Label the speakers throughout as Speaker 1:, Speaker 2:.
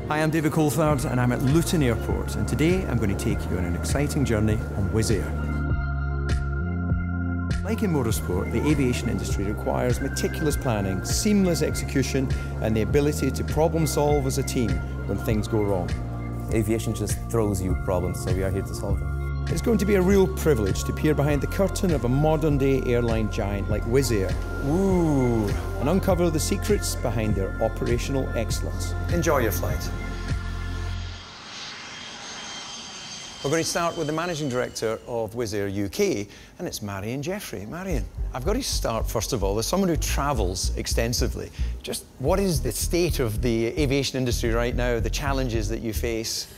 Speaker 1: Hi, I'm David Coulthard and I'm at Luton Airport, and today I'm going to take you on an exciting journey on Wizz Air. Like in motorsport, the aviation industry requires meticulous planning, seamless execution and the ability to problem solve as a team when things go wrong.
Speaker 2: Aviation just throws you problems, so we are here to solve them.
Speaker 1: It's going to be a real privilege to peer behind the curtain of a modern-day airline giant like Wizz Air. Ooh, and uncover the secrets behind their operational excellence. Enjoy your flight. We're going to start with the Managing Director of Wizz Air UK, and it's Marion Jeffrey. Marion, I've got to start, first of all, as someone who travels extensively, just what is the state of the aviation industry right now, the challenges that you face?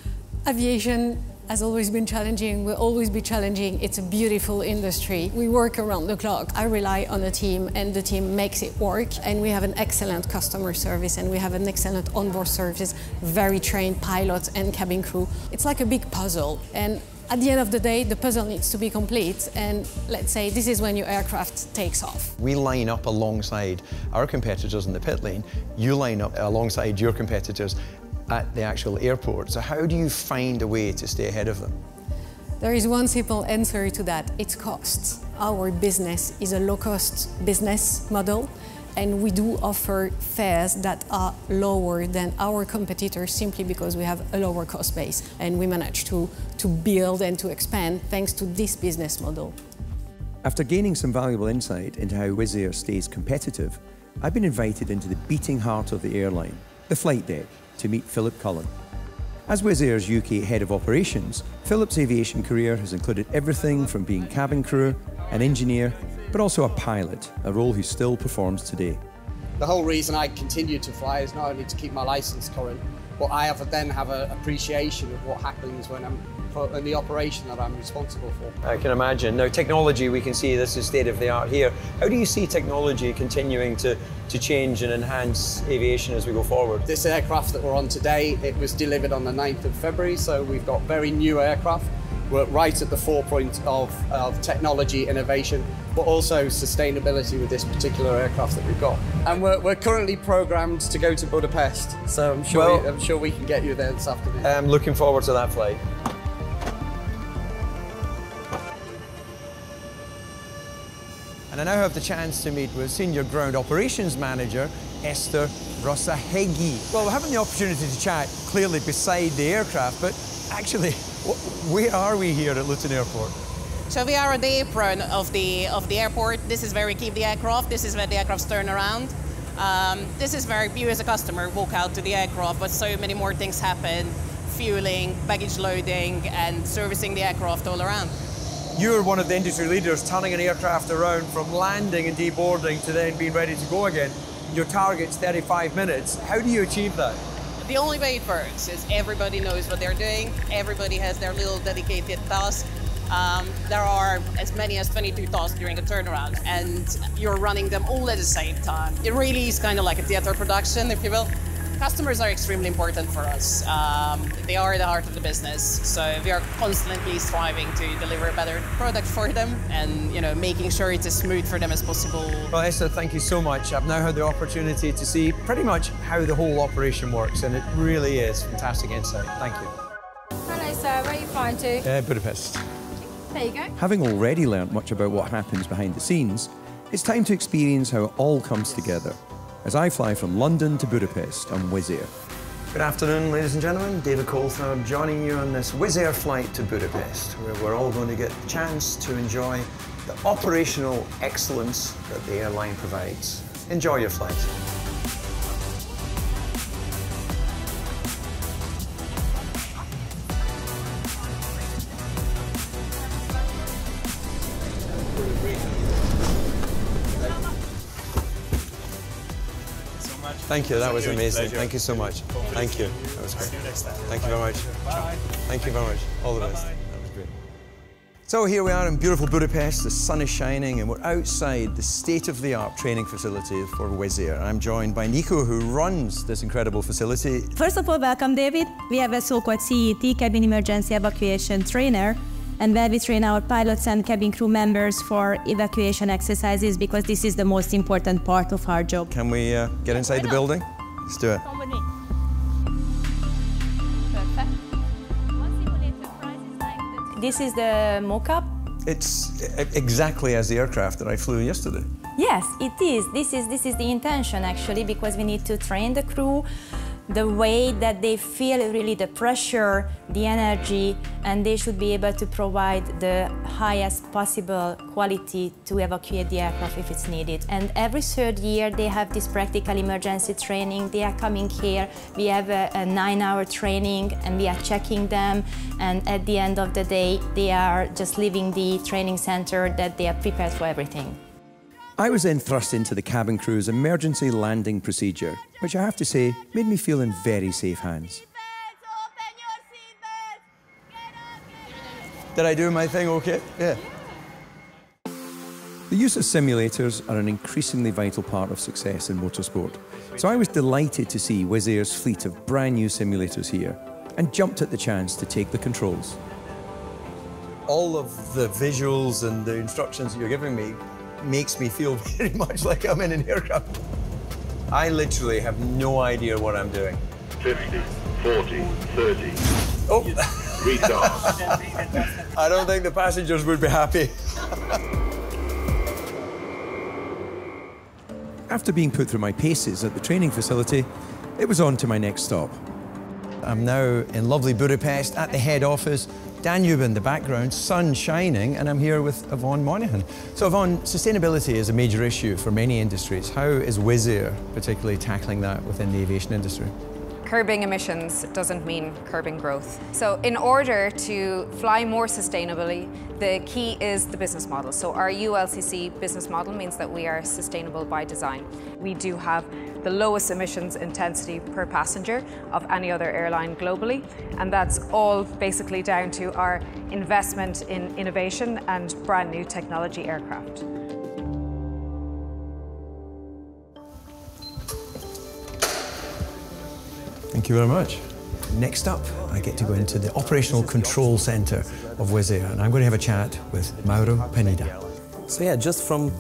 Speaker 3: Aviation has always been challenging, will always be challenging. It's a beautiful industry. We work around the clock. I rely on a team and the team makes it work. And we have an excellent customer service and we have an excellent onboard service, very trained pilots and cabin crew. It's like a big puzzle. And at the end of the day, the puzzle needs to be complete. And let's say this is when your aircraft takes off.
Speaker 1: We line up alongside our competitors in the pit lane. You line up alongside your competitors at the actual airport. So how do you find a way to stay ahead of them?
Speaker 3: There is one simple answer to that. It's costs. Our business is a low-cost business model, and we do offer fares that are lower than our competitors simply because we have a lower cost base, and we manage to build and to expand thanks to this business model.
Speaker 1: After gaining some valuable insight into how Wizz Air stays competitive, I've been invited into the beating heart of the airline, the flight deck, to meet Philip Cullen. As Wizz Air's UK Head of Operations, Philip's aviation career has included everything from being cabin crew, an engineer, but also a pilot, a role he still performs today.
Speaker 4: The whole reason I continue to fly is not only to keep my licence current, but I then have an appreciation of what happens when I'm in the operation that I'm responsible for.
Speaker 1: I can imagine. Now, technology, we can see this is state of the art here. How do you see technology continuing to change and enhance aviation as we go forward?
Speaker 4: This aircraft that we're on today, it was delivered on the 9th of February, so we've got very new aircraft. We're right at the forefront of technology innovation, but also sustainability with this particular aircraft that we've got. And we're currently programmed to go to Budapest, so I'm sure we can get you there this afternoon.
Speaker 1: I'm looking forward to that flight. And I now have the chance to meet with Senior Ground Operations Manager, Esther Rossahegi. Well, we're having the opportunity to chat clearly beside the aircraft, but actually, where are we here at Luton Airport?
Speaker 5: So we are at the apron of the airport. This is where we keep the aircraft. This is where the aircrafts turn around. This is where you as a customer walk out to the aircraft, but so many more things happen. Fueling, baggage loading, and servicing the aircraft all around.
Speaker 1: You're one of the industry leaders turning an aircraft around from landing and deboarding to then being ready to go again. Your target's 35 minutes. How do you achieve that?
Speaker 5: The only way it works is everybody knows what they're doing. Everybody has their little dedicated task. There are as many as 22 tasks during a turnaround, and you're running them all at the same time. It really is kind of like a theater production, if you will. Customers are extremely important for us. They are the heart of the business, so we are constantly striving to deliver a better product for them and making sure it's as smooth for them as possible.
Speaker 1: Well, Esther, thank you so much. I've now had the opportunity to see pretty much how the whole operation works, and it really is fantastic insight. Thank you.
Speaker 6: Hello, sir. Where are you flying to?
Speaker 1: Budapest.
Speaker 6: There you go.
Speaker 1: Having already learnt much about what happens behind the scenes, it's time to experience how it all comes together as I fly from London to Budapest on Wizz Air. Good afternoon, ladies and gentlemen. David Coulthard joining you on this Wizz Air flight to Budapest, where we're all going to get the chance to enjoy the operational excellence that the airline provides. Enjoy your flight. Thank you, that was amazing. Thank you so much. Thank you. That was great. Thank you very much. Bye. Thank you very much. All the best. That was great. So here we are in beautiful Budapest. The sun is shining and we're outside the state-of-the-art training facility for Wizz Air. I'm joined by Nico, who runs this incredible facility.
Speaker 7: First of all, welcome, David. We have a so-called CET, Cabin Emergency Evacuation Trainer, and where we train our pilots and cabin crew members for evacuation exercises, because this is the most important part of our job.
Speaker 1: Can we get inside the building? Let's do it.
Speaker 7: This is the mock-up.
Speaker 1: It's exactly as the aircraft that I flew yesterday.
Speaker 7: Yes, it is. This is the intention actually, because we need to train the crew the way that they feel really the pressure, the energy, and they should be able to provide the highest possible quality to evacuate the aircraft if it's needed. And every third year they have this practical emergency training. They are coming here, we have a 9-hour training and we are checking them, and at the end of the day they are just leaving the training center that they are prepared for everything.
Speaker 1: I was then thrust into the cabin crew's emergency landing procedure, which I have to say made me feel in very safe hands. Did I do my thing okay? Yeah. The use of simulators are an increasingly vital part of success in motorsport. So I was delighted to see Wizz Air's fleet of brand new simulators here and jumped at the chance to take the controls. All of the visuals and the instructions you're giving me makes me feel very much like I'm in an aircraft. I literally have no idea what I'm doing.
Speaker 8: 50, 40, 30.
Speaker 1: Oh!
Speaker 8: Retard.
Speaker 1: I don't think the passengers would be happy. After being put through my paces at the training facility, it was on to my next stop. I'm now in lovely Budapest at the head office, Danube in the background, sun shining, and I'm here with Yvonne Moynihan. So Yvonne, sustainability is a major issue for many industries. How is Wizz Air particularly tackling that within the aviation industry?
Speaker 9: Curbing emissions doesn't mean curbing growth. So in order to fly more sustainably, the key is the business model. So our ULCC business model means that we are sustainable by design. We do have the lowest emissions intensity per passenger of any other airline globally, and that's all basically down to our investment in innovation and brand new technology aircraft.
Speaker 1: Thank you very much. Next up, I get to go into the Operational Control Centre of Wizz Air, and I'm going to have a chat with Mauro Pineda.
Speaker 2: So yeah, just from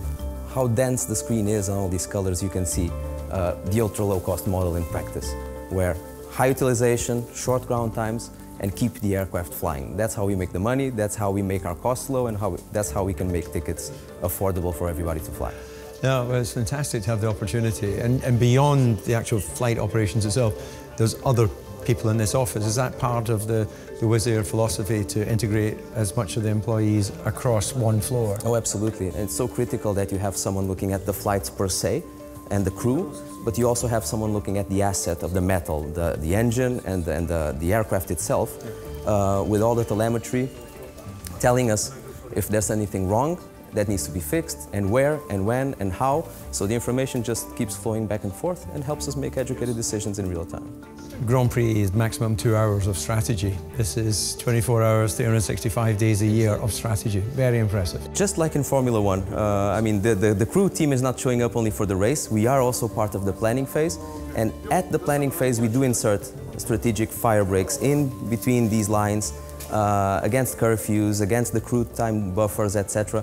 Speaker 2: how dense the screen is and all these colors, you can see the ultra low-cost model in practice, where high utilization, short ground times, and keep the aircraft flying. That's how we make the money, that's how we make our costs low, and that's how we can make tickets affordable for everybody to fly.
Speaker 1: Yeah, well, it's fantastic to have the opportunity. And beyond the actual flight operations itself, there's other people in this office. Is that part of the Wizz Air philosophy to integrate as much of the employees across one floor?
Speaker 2: Oh, absolutely. And it's so critical that you have someone looking at the flights per se and the crew, but you also have someone looking at the asset of the metal, the engine and the aircraft itself, with all the telemetry telling us if there's anything wrong that needs to be fixed, and where, and when, and how. So the information just keeps flowing back and forth and helps us make educated decisions in real time.
Speaker 1: Grand Prix is maximum 2 hours of strategy. This is 24 hours, 365 days a year of strategy. Very impressive.
Speaker 2: Just like in Formula One, I mean, the crew team is not showing up only for the race. We are also part of the planning phase. And at the planning phase, we do insert strategic fire breaks in between these lines, against curfews, against the crew time buffers, etc.,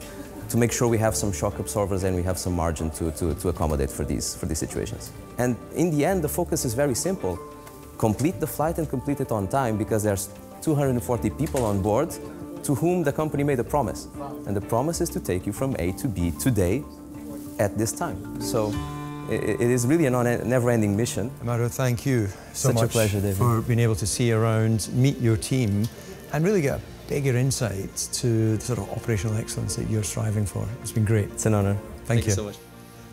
Speaker 2: to make sure we have some shock absorbers and we have some margin to accommodate for these situations. And in the end, the focus is very simple. Complete the flight and complete it on time, because there's 240 people on board to whom the company made a promise. And the promise is to take you from A to B today at this time. So it is really a never-ending mission.
Speaker 1: Mauro, thank you so much.
Speaker 2: Such a pleasure, David,
Speaker 1: for being able to see around, meet your team, and really get a bigger insight to the sort of operational excellence that you're striving for. It's been great.
Speaker 2: It's an honor.
Speaker 1: Thank you so much.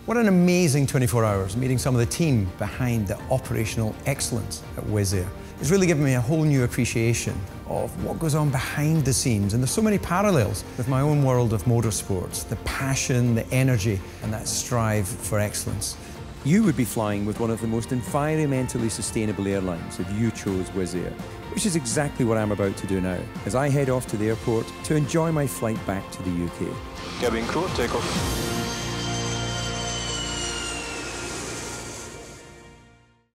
Speaker 1: What an amazing 24 hours, meeting some of the team behind the operational excellence at Wizz Air. It's really given me a whole new appreciation of what goes on behind the scenes, and there's so many parallels with my own world of motorsports, the passion, the energy, and that strive for excellence. You would be flying with one of the most environmentally sustainable airlines if you chose Wizz Air, which is exactly what I'm about to do now, as I head off to the airport to enjoy my flight back to the UK.
Speaker 10: Cabin crew, take off.